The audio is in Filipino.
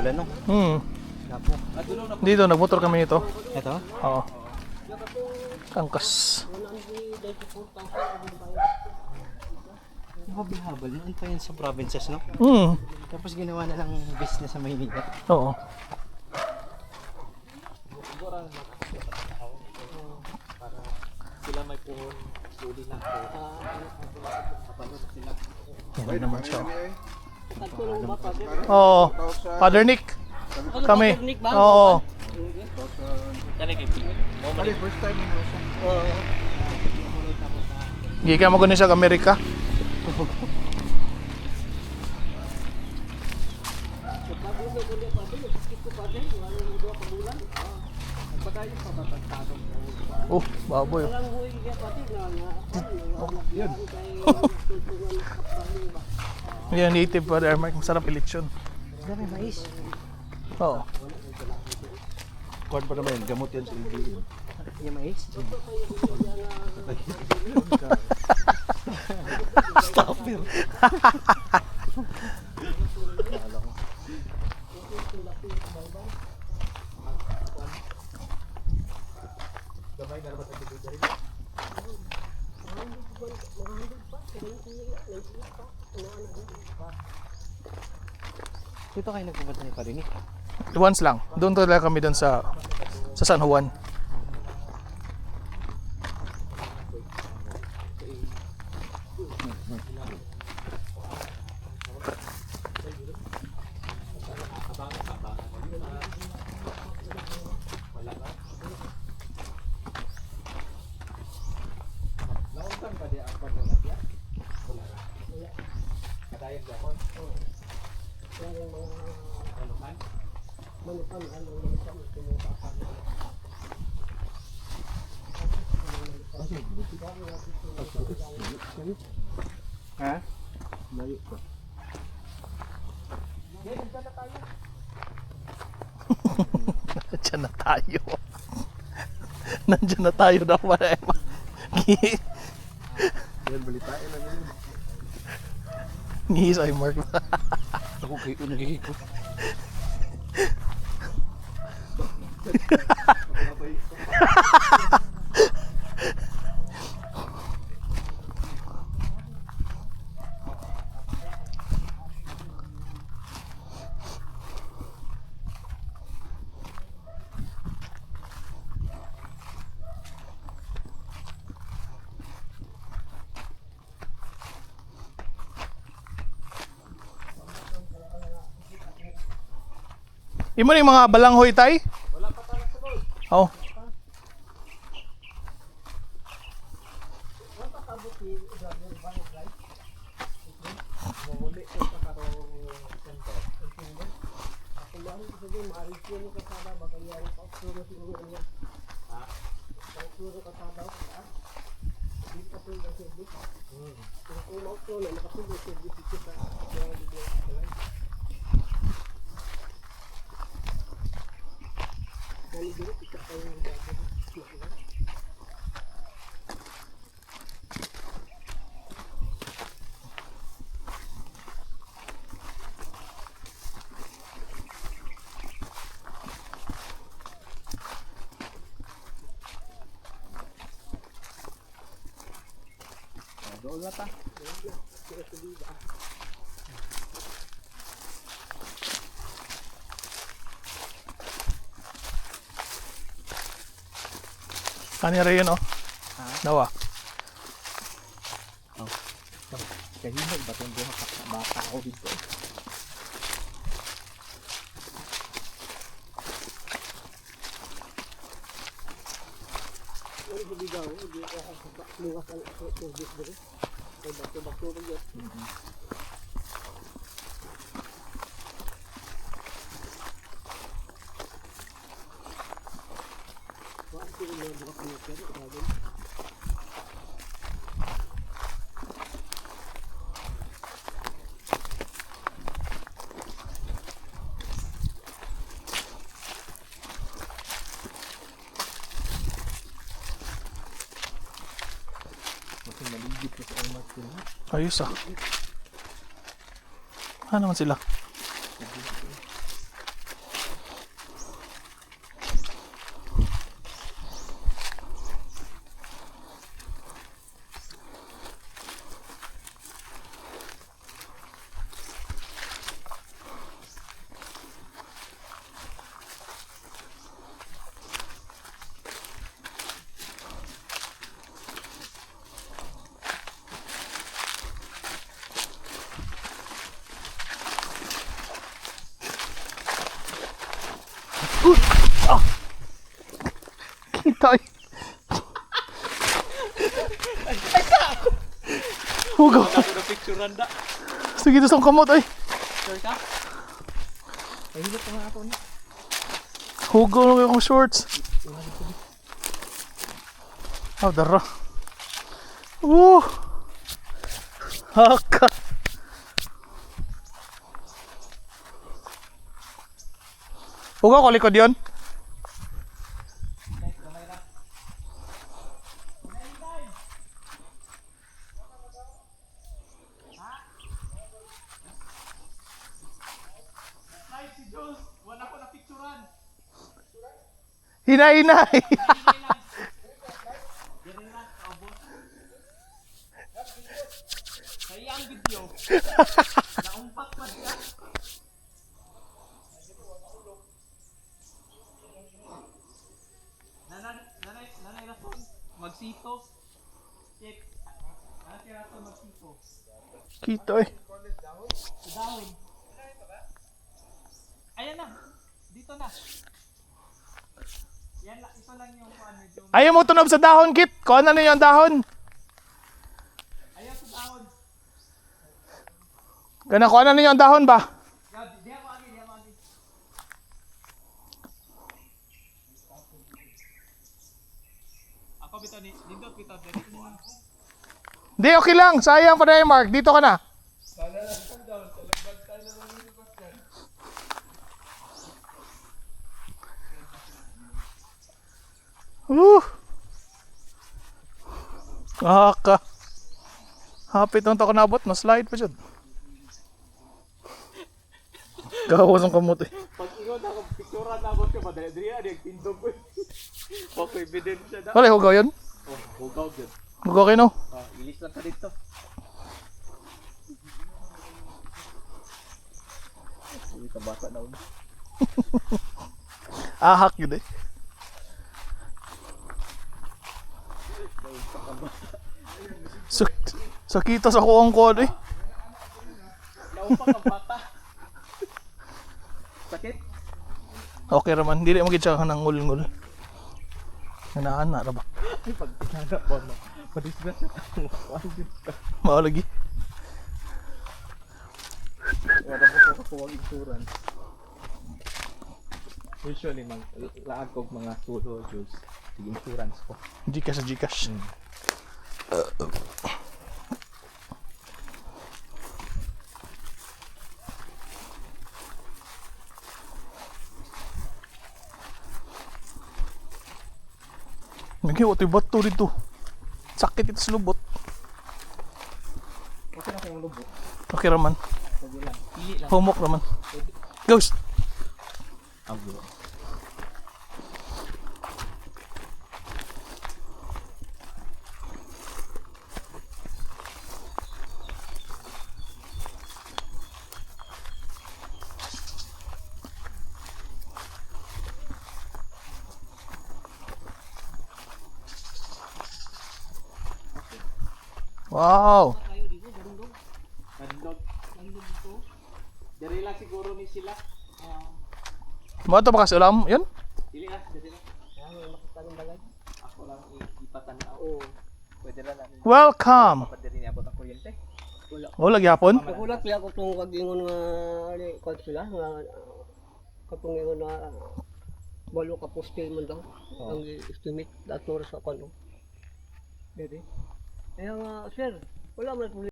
Ulan no? Gapo. Dito, nagmotor kami nito. Ito? Oo. Kangkas. Habal-habal. Noon pa yan sa provinces, no? Tapos ginawa na lang business sa Maynila. Oo. Sila may puhon. Luli na ako. Kapalot sila. Yan naman siya. Oo. Father Nick. Kami. Oo. First time mo siya. Gika mo gani sa Amerika. Oh, baboy. Yan, native Father Mark. Masarap ilitsyon. Dami mais. Oo. Kuwan pa naman, gamot yan sa LBM. Yung mais? Stopper. Dito kayo nagpupunta ni Parinik. Once lang. Doon talaga kami doon sa San Juan. Ha? Layo pa. Nandiyan na tayo. Nandiyan na tayo daw para Yan, balitain na yun. ngihis ay Mark. Ako kayo nagigiko. Imo ni mga balanghoy tay? Wala pa pala sa boy. Oh. Doon na ta. Kanira yun oh. Nawa. Kahinog ba itong buha ka baka ako dito? Ayos ah. Ano naman sila? Hugaw. Ako na picturean da. Sige, ito sa kamot ay. Sure ka? Ay, hilot na nga ako ni. Hugaw na akong shorts. Oh, dara. Haka. Hugaw ko likod yun. Hinay-hinay. Kaya ang video. Naumpak pa siya. Nanay rason. Magsito. Check. Nanay rason magsito. Kita eh. Dahon. Ayan na. Dito na. Yan lang. Ito lang yung kuan medyo. Ayaw mo tunob sa dahon, Kit. Kuha na yung dahon. Ayaw sa dahon. Gana, kuha na yung dahon ba? Di ako agi, di ako agi. Ako bitaw ni nindot bitaw dali ko. Di, okay lang. Sayang pa na yung Mark. Dito ka na. Aka. Hapit ang tako nabot. Na-slide pa dyan. Gawas ang kamot eh. Pag ikaw na kung picturean na ako ka madali diri na tindog ko. Pako ebidensya na. Wala, hugaw yun. Oh, hugaw gyud. Hugaw kayo no. Ah, ilis lang ka dito. Uy, kabata na una. Ahak yun eh. Sakita sa kuwang ko eh. Naumpak ang bata. Sakit? Okay raman, hindi magiging siya ng ngul-ngul. Nanaan na ba? Ay, pag tinanap mo na. Padisgas na tayo. Maalagi. Wala mo ko kakuwang insurance. Usually, laag ko mga solo juice. Sige, insurance ko. Gcash sa Gcash. Naghiwa ito yung bato dito. Sakit ito sa lubot. Okay na kayong lubok. Okay raman. Pwede lang. Pili lang. Humok raman. Ghost! Agro. Wow! Tayo dito, garundog. Garundog. Garundog dito. Dari lang siguro ni sila. Mga ito ba kasi ulam? Yan? Dili ah, dili lang. Ano, makita ng balay? Ako lang ipatan na. Oo. Pwede lang namin. Welcome! Papadiri niya abot ang kuryente. Wala. Wala gyapon. Nagulat niya ako itong kagingon nga kwan sila nga katong ingon na balo ka poste man daw ang estimate dator sa kwan. Dede. Kaya nga sir, wala man